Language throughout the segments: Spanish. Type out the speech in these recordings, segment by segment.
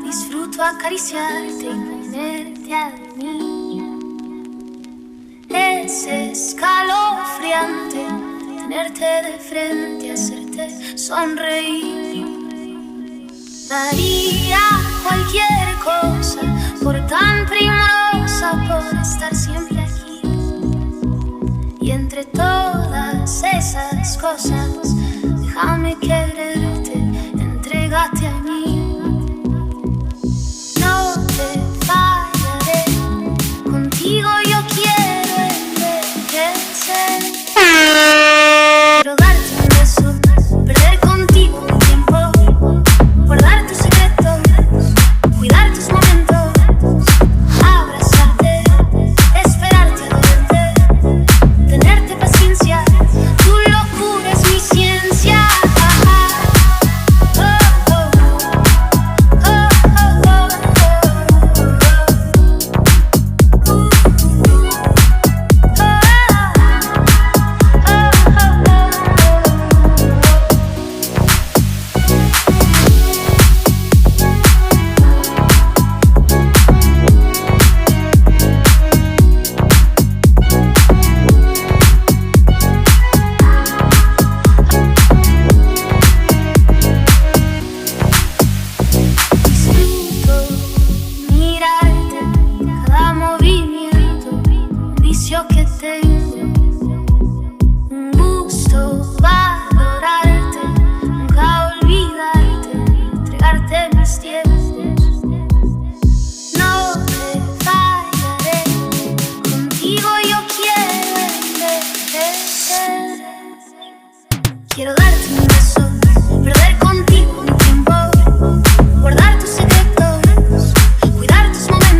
disfruto acariciarte y tenerte a mí. Es escalofriante tenerte de frente, hacerte sonreír. Daría cualquier cosa por tan primorosa, por estar siempre aquí. Y entre todas esas cosas, déjame quererte, entrégate a mí. No te fallaré, contigo yo quiero envejecer. Quiero darte un beso, perder contigo un tiempo, guardar tus secretos, cuidar tus momentos, abrazarte, esperarte a verte, tenerte paciencia, tu locura es mi ciencia. Que tengo un gusto valorarte, nunca olvidarte, entregarte mis tiempos. No te fallaré, contigo yo quiero envejecer. Quiero darte un beso, perder contigo un tiempo, guardar tus secretos, cuidar tus momentos.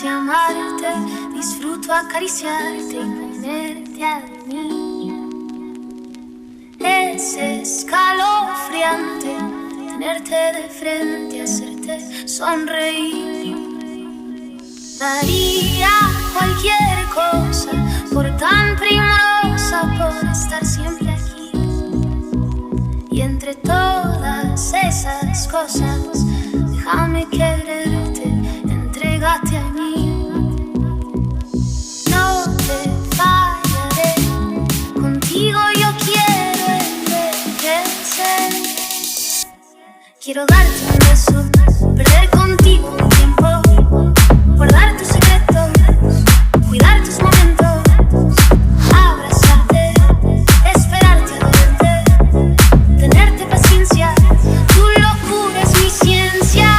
Amarte, disfruto acariciarte y tenerte a mí. Es escalofriante tenerte de frente, hacerte sonreír. Daría cualquier cosa por tan primorosa, por estar siempre aquí. Y entre todas esas cosas, déjame quererte, entrégate a mí. No te fallaré, contigo yo quiero envejecer. Quiero darte un beso, perder contigo un tiempo, guardar tus secretos, cuidar tus momentos, abrazarte, esperarte a verte, tenerte paciencia, tu locura es mi ciencia.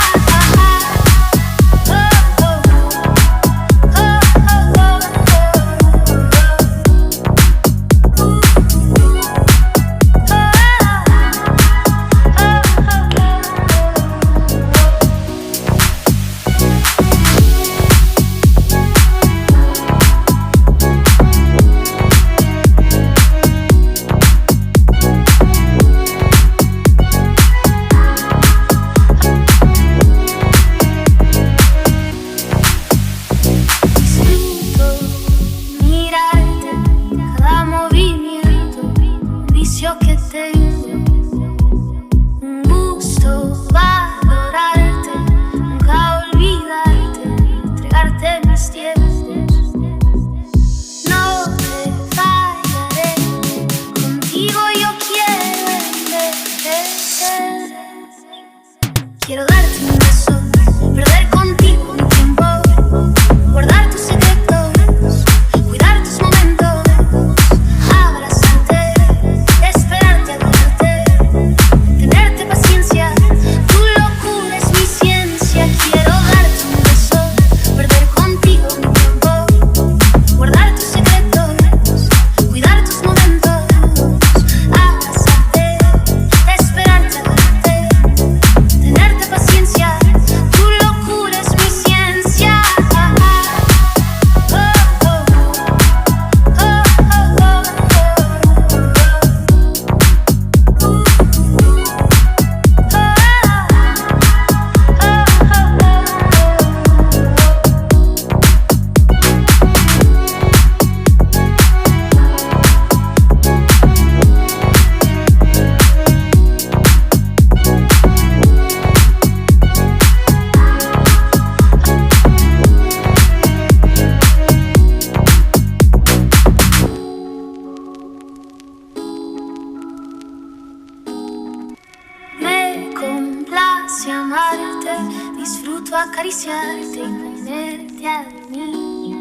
disfruto acariciarte y tenerte a mí.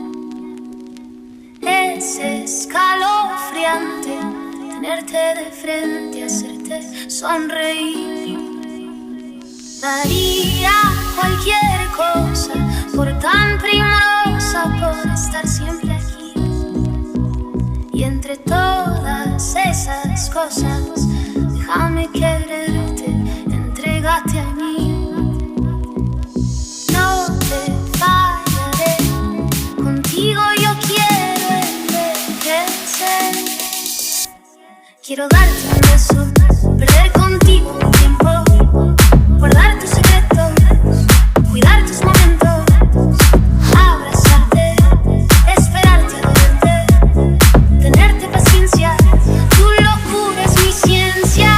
Es escalofriante tenerte de frente, hacerte sonreír. Daría cualquier cosa por tan primorosa, por estar siempre aquí. Y entre todas esas cosas, déjame quererte, entrégate a mí. No te fallaré, contigo yo quiero envejecer. Quiero darte un beso, perder contigo un tiempo, guardar tus secretos, cuidar tus momentos, abrazarte, esperarte a verte, tenerte paciencia, tu locura es mi ciencia.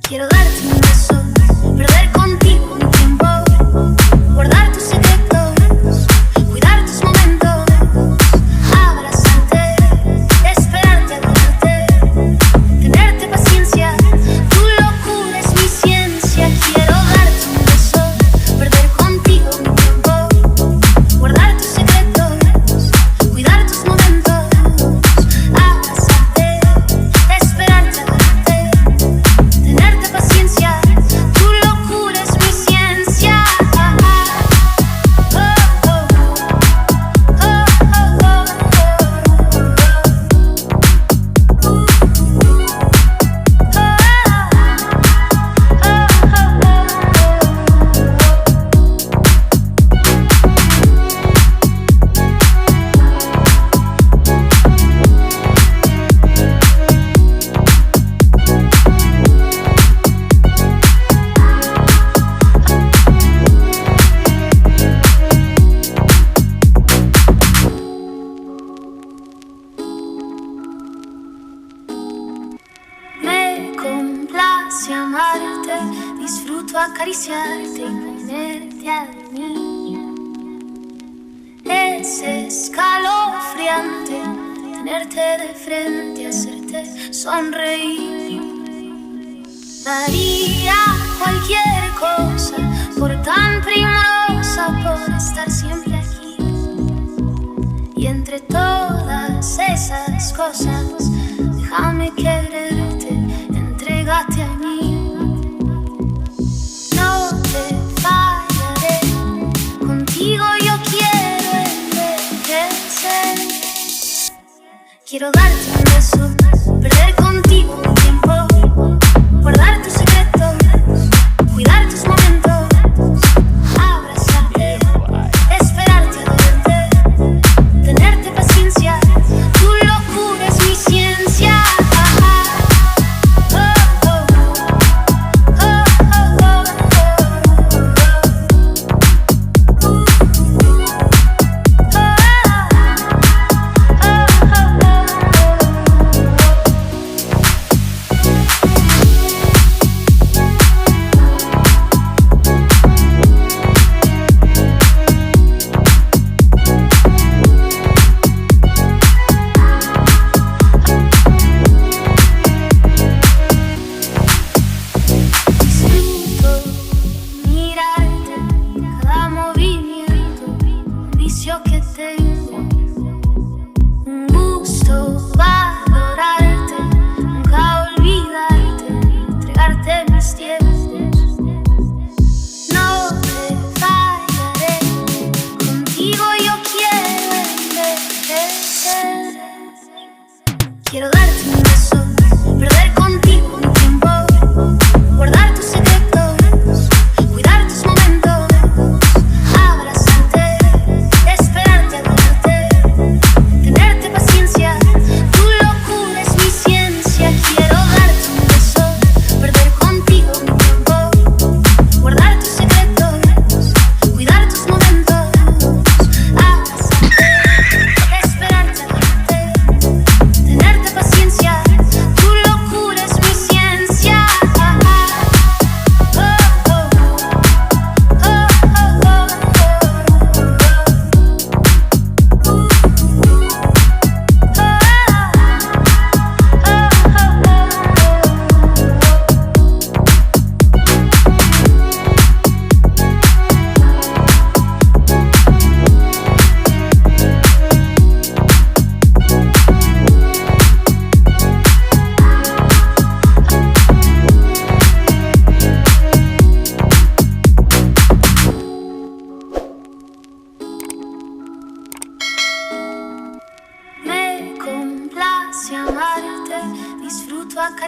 Quiero darte un beso, perder contigo un tiempo, guardar tus secretos, cuidar tus momentos, abrazarte, esperarte a verte, tenerte paciencia, tu locura es mi ciencia. Quiero darte un beso, perder contigo un tiempo, guardar tus secretos, cuidar tus momentos, abrazarte, esperarte a verte, tenerte paciencia, tu locura es mi ciencia. Me complace amarte, disfruto acariciarte y tenerte a mí. Es escalofriante tenerte de frente, hacerte sonreír. Daría cualquier cosa por tan primorosa, por estar siempre aquí. Y entre todas esas cosas, déjame quererte, entrégate a mí. No te fallaré, contigo yo quiero envejecer. Quiero darte un beso, perder contigo un tiempo, guardar tus secretos, cuidar tus momentos, abrazarte, esperarte a verte, tenerte paciencia, tu locura es mi ciencia.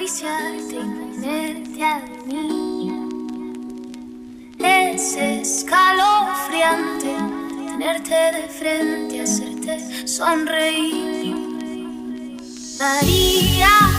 acariciarte y ponerte a dormir. Es escalofriante tenerte de frente, hacerte sonreír. Daría